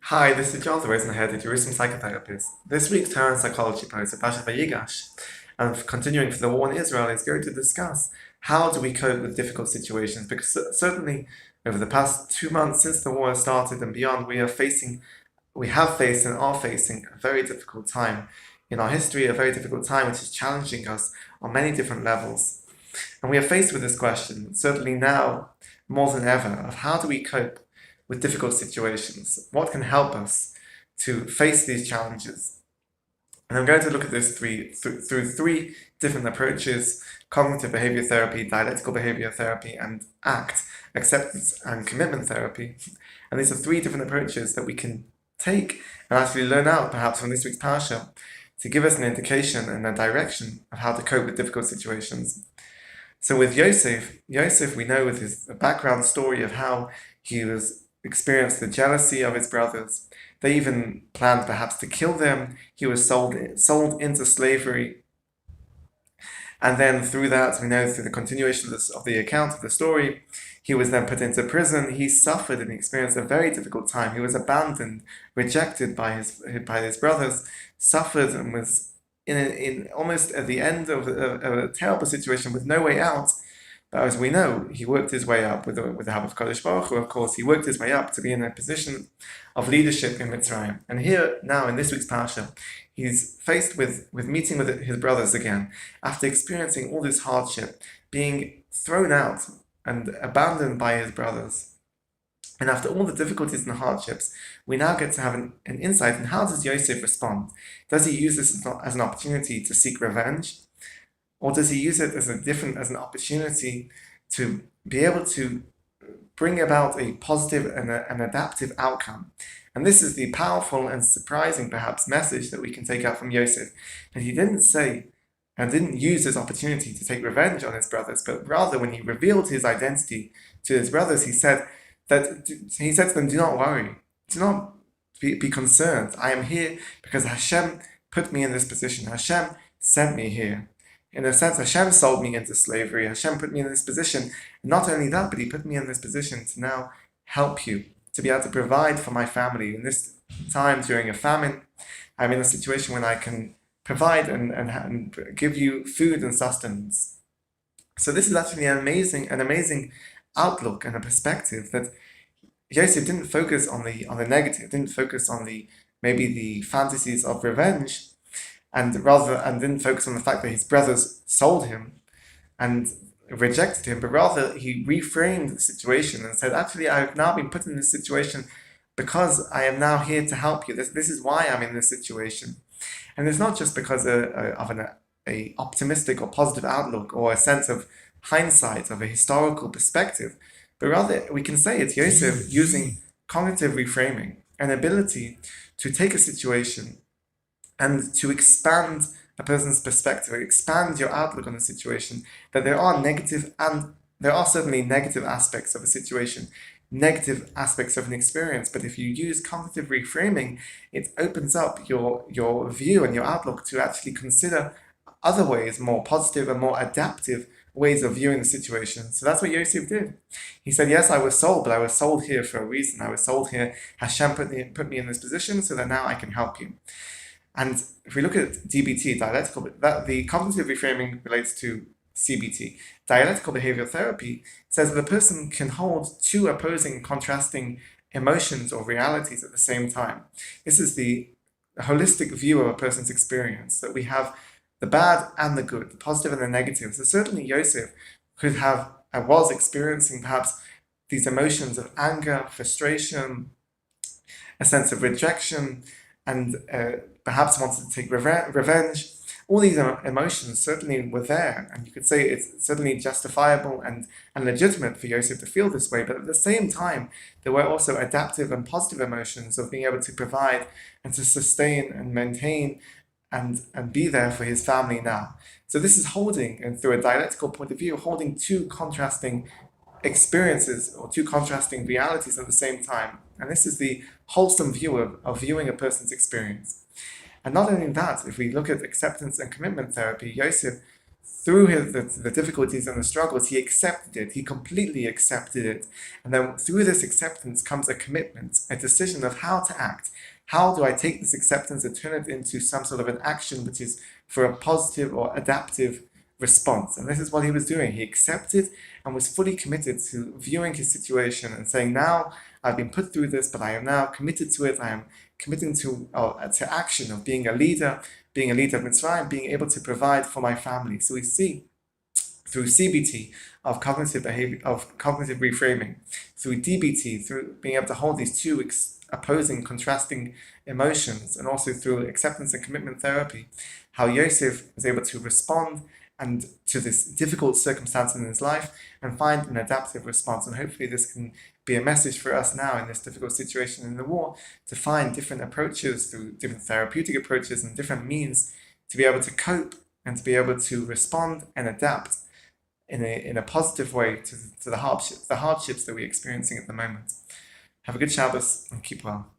Hi, this is Jonathan Rosenhead, a Jerusalem psychotherapist. This week's Torah and Psychology post about Vayigash, and continuing for the war in Israel, is going to discuss how do we cope with difficult situations, because certainly over the past 2 months since the war started and beyond, we have faced and are facing a very difficult time in our history, a very difficult time which is challenging us on many different levels. And we are faced with this question, certainly now more than ever, of how do we cope with difficult situations? What can help us to face these challenges? And I'm going to look at this through three different approaches: cognitive behavior therapy, dialectical behavior therapy, and ACT, acceptance and commitment therapy. And these are three different approaches that we can take and actually learn out perhaps from this week's parasha to give us an indication and a direction of how to cope with difficult situations. So with Yosef, we know with his background story of how he experienced the jealousy of his brothers. They even planned perhaps to kill them. He was sold into slavery. And then through that, we know through the continuation of the account of the story, he was then put into prison. He suffered and experienced a very difficult time. He was abandoned, rejected by his brothers, suffered and was in almost at the end of a terrible situation with no way out. But as we know, he worked his way up with the help of Kadosh Baruch Hu. Of course, he worked his way up to be in a position of leadership in Mitzrayim. And here now in this week's parasha, he's faced with meeting with his brothers again after experiencing all this hardship, being thrown out and abandoned by his brothers. And after all the difficulties and hardships, we now get to have an insight in how does Yosef respond? Does he use this as an opportunity to seek revenge? Or does he use it as an opportunity to be able to bring about a positive and an adaptive outcome? And this is the powerful and surprising, perhaps, message that we can take out from Yosef. And he didn't say and didn't use this opportunity to take revenge on his brothers, but rather when he revealed his identity to his brothers, he said to them, do not worry, do not be concerned. I am here because Hashem put me in this position. Hashem sent me here. In a sense, Hashem sold me into slavery. Hashem put me in this position. Not only that, but he put me in this position to now help you, to be able to provide for my family. In this time during a famine, I'm in a situation when I can provide and give you food and sustenance. So this is actually an amazing outlook and a perspective that Yosef didn't focus on the negative, didn't focus on maybe the fantasies of revenge, and didn't focus on the fact that his brothers sold him and rejected him, but rather he reframed the situation and said, actually, I've now been put in this situation because I am now here to help you. This is why I'm in this situation. And it's not just because of an optimistic or positive outlook or a sense of hindsight, of a historical perspective, but rather we can say it's Yosef using cognitive reframing, an ability to take a situation and to expand a person's perspective, expand your outlook on the situation, that there are certainly negative aspects of a situation, negative aspects of an experience, but if you use cognitive reframing, it opens up your view and your outlook to actually consider other ways, more positive and more adaptive ways of viewing the situation. So that's what Yosef did. He said, yes, I was sold, but I was sold here for a reason. I was sold here. Hashem put me in this position so that now I can help you. And if we look at DBT, the cognitive reframing relates to CBT. Dialectical behavior therapy says that a person can hold two opposing, contrasting emotions or realities at the same time. This is the holistic view of a person's experience, that we have the bad and the good, the positive and the negative. So certainly Yosef could have and was experiencing perhaps these emotions of anger, frustration, a sense of rejection, and perhaps wanted to take revenge. All these emotions certainly were there, and you could say it's certainly justifiable and legitimate for Yosef to feel this way, but at the same time, there were also adaptive and positive emotions of being able to provide and to sustain and maintain and be there for his family now. So this is holding, and through a dialectical point of view, holding two contrasting experiences or two contrasting realities at the same time. And this is the wholesome view of viewing a person's experience. And not only that, if we look at acceptance and commitment therapy, Yosef through the difficulties and the struggles, he accepted it. He completely accepted it. And then through this acceptance comes a commitment, a decision of how to act. How do I take this acceptance and turn it into some sort of an action which is for a positive or adaptive response? And this is what he was doing. He accepted and was fully committed to viewing his situation and saying, now I've been put through this, but I am now committed to it. I am committing to action of being a leader of Mitzrayim, being able to provide for my family. So we see through CBT of cognitive behavior, of cognitive reframing, through DBT, through being able to hold these two opposing, contrasting emotions, and also through acceptance and commitment therapy, how Yosef was able to respond and to this difficult circumstance in his life and find an adaptive response. And hopefully this can be a message for us now in this difficult situation in the war, to find different approaches, through different therapeutic approaches and different means, to be able to cope and to be able to respond and adapt in a positive way to the hardships that we're experiencing at the moment. Have a good Shabbos and keep well.